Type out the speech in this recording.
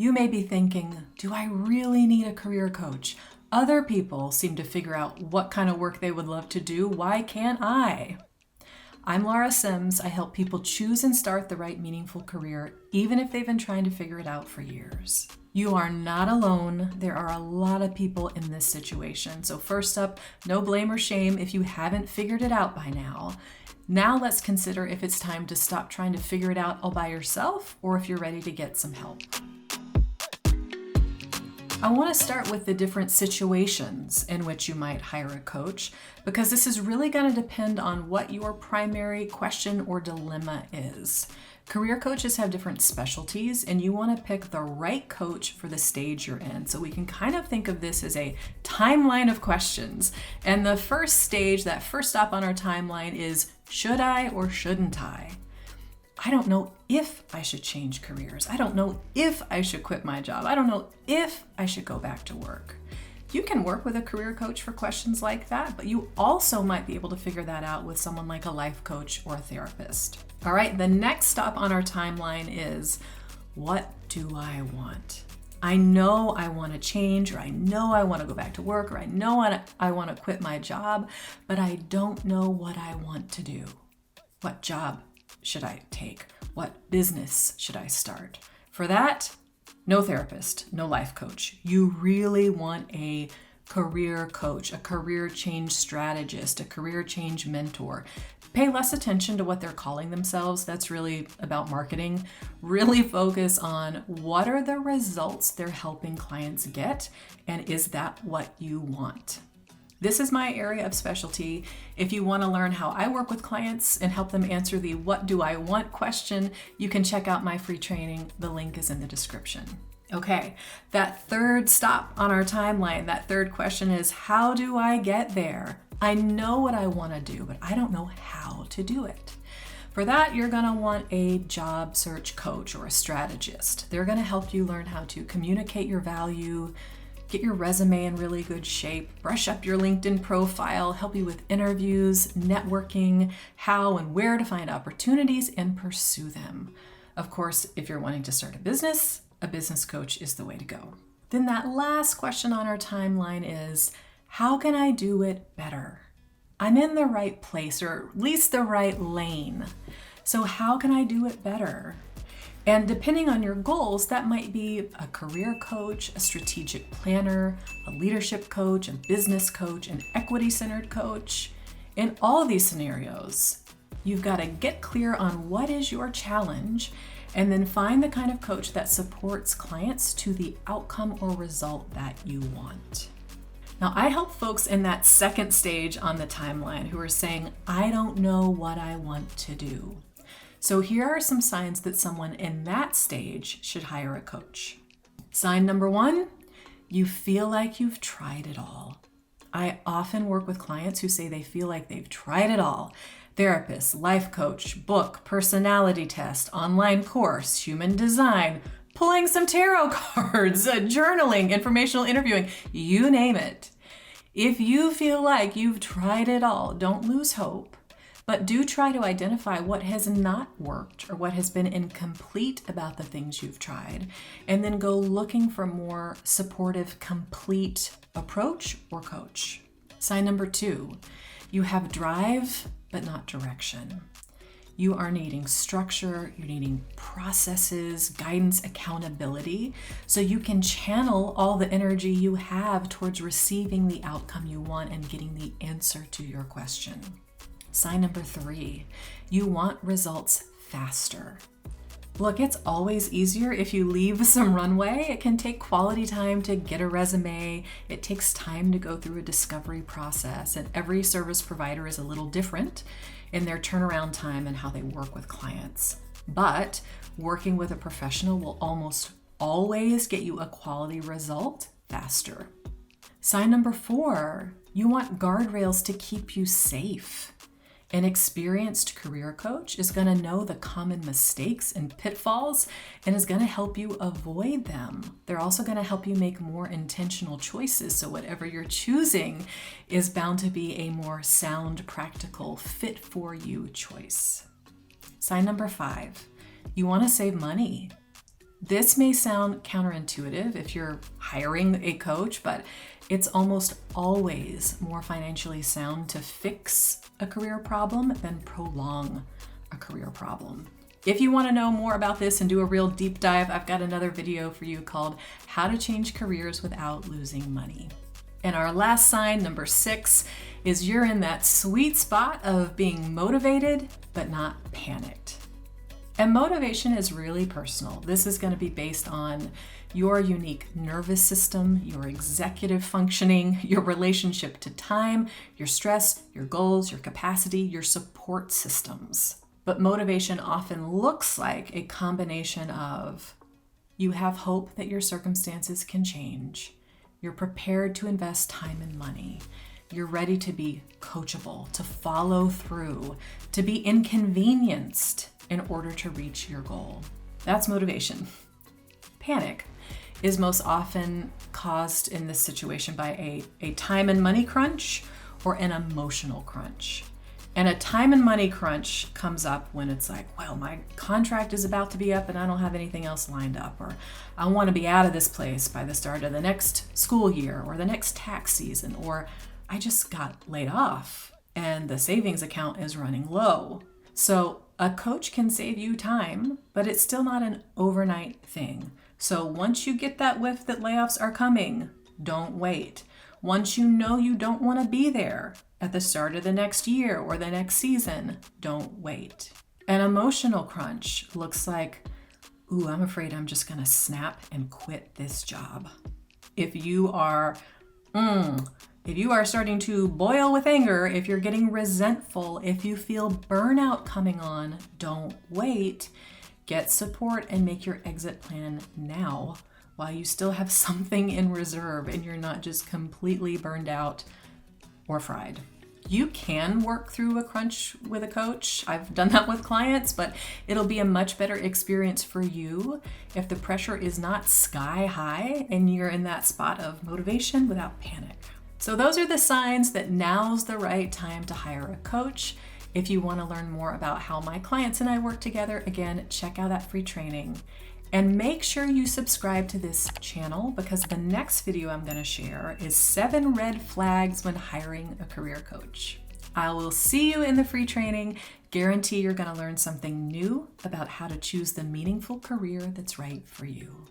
You may be thinking, do I really need a career coach? Other people seem to figure out what kind of work they would love to do. Why can't I? I'm Laura Sims. I help people choose and start the right meaningful career, even if they've been trying to figure it out for years. You are not alone. There are a lot of people in this situation. So first up, no blame or shame if you haven't figured it out by now. Now let's consider if it's time to stop trying to figure it out all by yourself or if you're ready to get some help. I want to start with the different situations in which you might hire a coach, because this is really going to depend on what your primary question or dilemma is. Career coaches have different specialties, and you want to pick the right coach for the stage you're in. So we can kind of think of this as a timeline of questions. And the first stage, that first stop on our timeline is, should I or shouldn't I? I don't know if I should change careers. I don't know if I should quit my job. I don't know if I should go back to work. You can work with a career coach for questions like that, but you also might be able to figure that out with someone like a life coach or a therapist. All right, the next stop on our timeline is, what do I want? I know I want to change, or I know I want to go back to work, or I know I want to quit my job, but I don't know what I want to do. What job should I take? What business should I start? For that, no therapist, no life coach. You really want a career coach, a career change strategist, a career change mentor. Pay less attention to what they're calling themselves. That's really about marketing. Really focus on what are the results they're helping clients get, and is that what you want? This is my area of specialty. If you want to learn how I work with clients and help them answer the what do I want question, you can check out my free training. The link is in the description. Okay, that third stop on our timeline, that third question is, how do I get there? I know what I want to do, but I don't know how to do it. For that, you're going to want a job search coach or a strategist. They're going to help you learn how to communicate your value, get your resume in really good shape, brush up your LinkedIn profile, help you with interviews, networking, how and where to find opportunities and pursue them. Of course, if you're wanting to start a business coach is the way to go. Then that last question on our timeline is, how can I do it better? I'm in the right place, or at least the right lane. So how can I do it better? And depending on your goals, that might be a career coach, a strategic planner, a leadership coach, a business coach, an equity-centered coach. In all of these scenarios, you've got to get clear on what is your challenge, and then find the kind of coach that supports clients to the outcome or result that you want. Now, I help folks in that second stage on the timeline who are saying, I don't know what I want to do. So here are some signs that someone in that stage should hire a coach. Sign number 1, you feel like you've tried it all. I often work with clients who say they feel like they've tried it all. Therapist, life coach, book, personality test, online course, human design, pulling some tarot cards, journaling, informational interviewing, you name it. If you feel like you've tried it all, don't lose hope. But do try to identify what has not worked or what has been incomplete about the things you've tried, and then go looking for more supportive, complete approach or coach. Sign number 2, you have drive, but not direction. You are needing structure, you're needing processes, guidance, accountability, so you can channel all the energy you have towards receiving the outcome you want and getting the answer to your question. Sign number 3, you want results faster. Look, it's always easier if you leave some runway. It can take quality time to get a resume. It takes time to go through a discovery process, and every service provider is a little different in their turnaround time and how they work with clients. But working with a professional will almost always get you a quality result faster. Sign number 4, you want guardrails to keep you safe. An experienced career coach is going to know the common mistakes and pitfalls and is going to help you avoid them. They're also going to help you make more intentional choices, so whatever you're choosing is bound to be a more sound, practical, fit for you choice. Sign number 5, you want to save money. This may sound counterintuitive if you're hiring a coach, but it's almost always more financially sound to fix a career problem than prolong a career problem. If you want to know more about this and do a real deep dive, I've got another video for you called How to Change Careers Without Losing Money. And our last sign, number 6, is you're in that sweet spot of being motivated but not panicked. And motivation is really personal. This is going to be based on your unique nervous system, your executive functioning, your relationship to time, your stress, your goals, your capacity, your support systems. But motivation often looks like a combination of you have hope that your circumstances can change, you're prepared to invest time and money, you're ready to be coachable, to follow through, to be inconvenienced in order to reach your goal. That's motivation. Panic is most often caused in this situation by a time and money crunch or an emotional crunch. And a time and money crunch comes up when it's like, well, my contract is about to be up and I don't have anything else lined up, or I want to be out of this place by the start of the next school year or the next tax season, or I just got laid off and the savings account is running low. So a coach can save you time, but it's still not an overnight thing. So once you get that whiff that layoffs are coming, don't wait. Once you know you don't want to be there at the start of the next year or the next season, don't wait. An emotional crunch looks like, ooh, I'm afraid I'm just going to snap and quit this job. If you are starting to boil with anger, if you're getting resentful, if you feel burnout coming on, don't wait. Get support and make your exit plan now while you still have something in reserve and you're not just completely burned out or fried. You can work through a crunch with a coach. I've done that with clients, but it'll be a much better experience for you if the pressure is not sky high and you're in that spot of motivation without panic. So those are the signs that now's the right time to hire a coach. If you want to learn more about how my clients and I work together, again, check out that free training. And make sure you subscribe to this channel because the next video I'm going to share is 7 red flags when hiring a career coach. I will see you in the free training. Guarantee you're going to learn something new about how to choose the meaningful career that's right for you.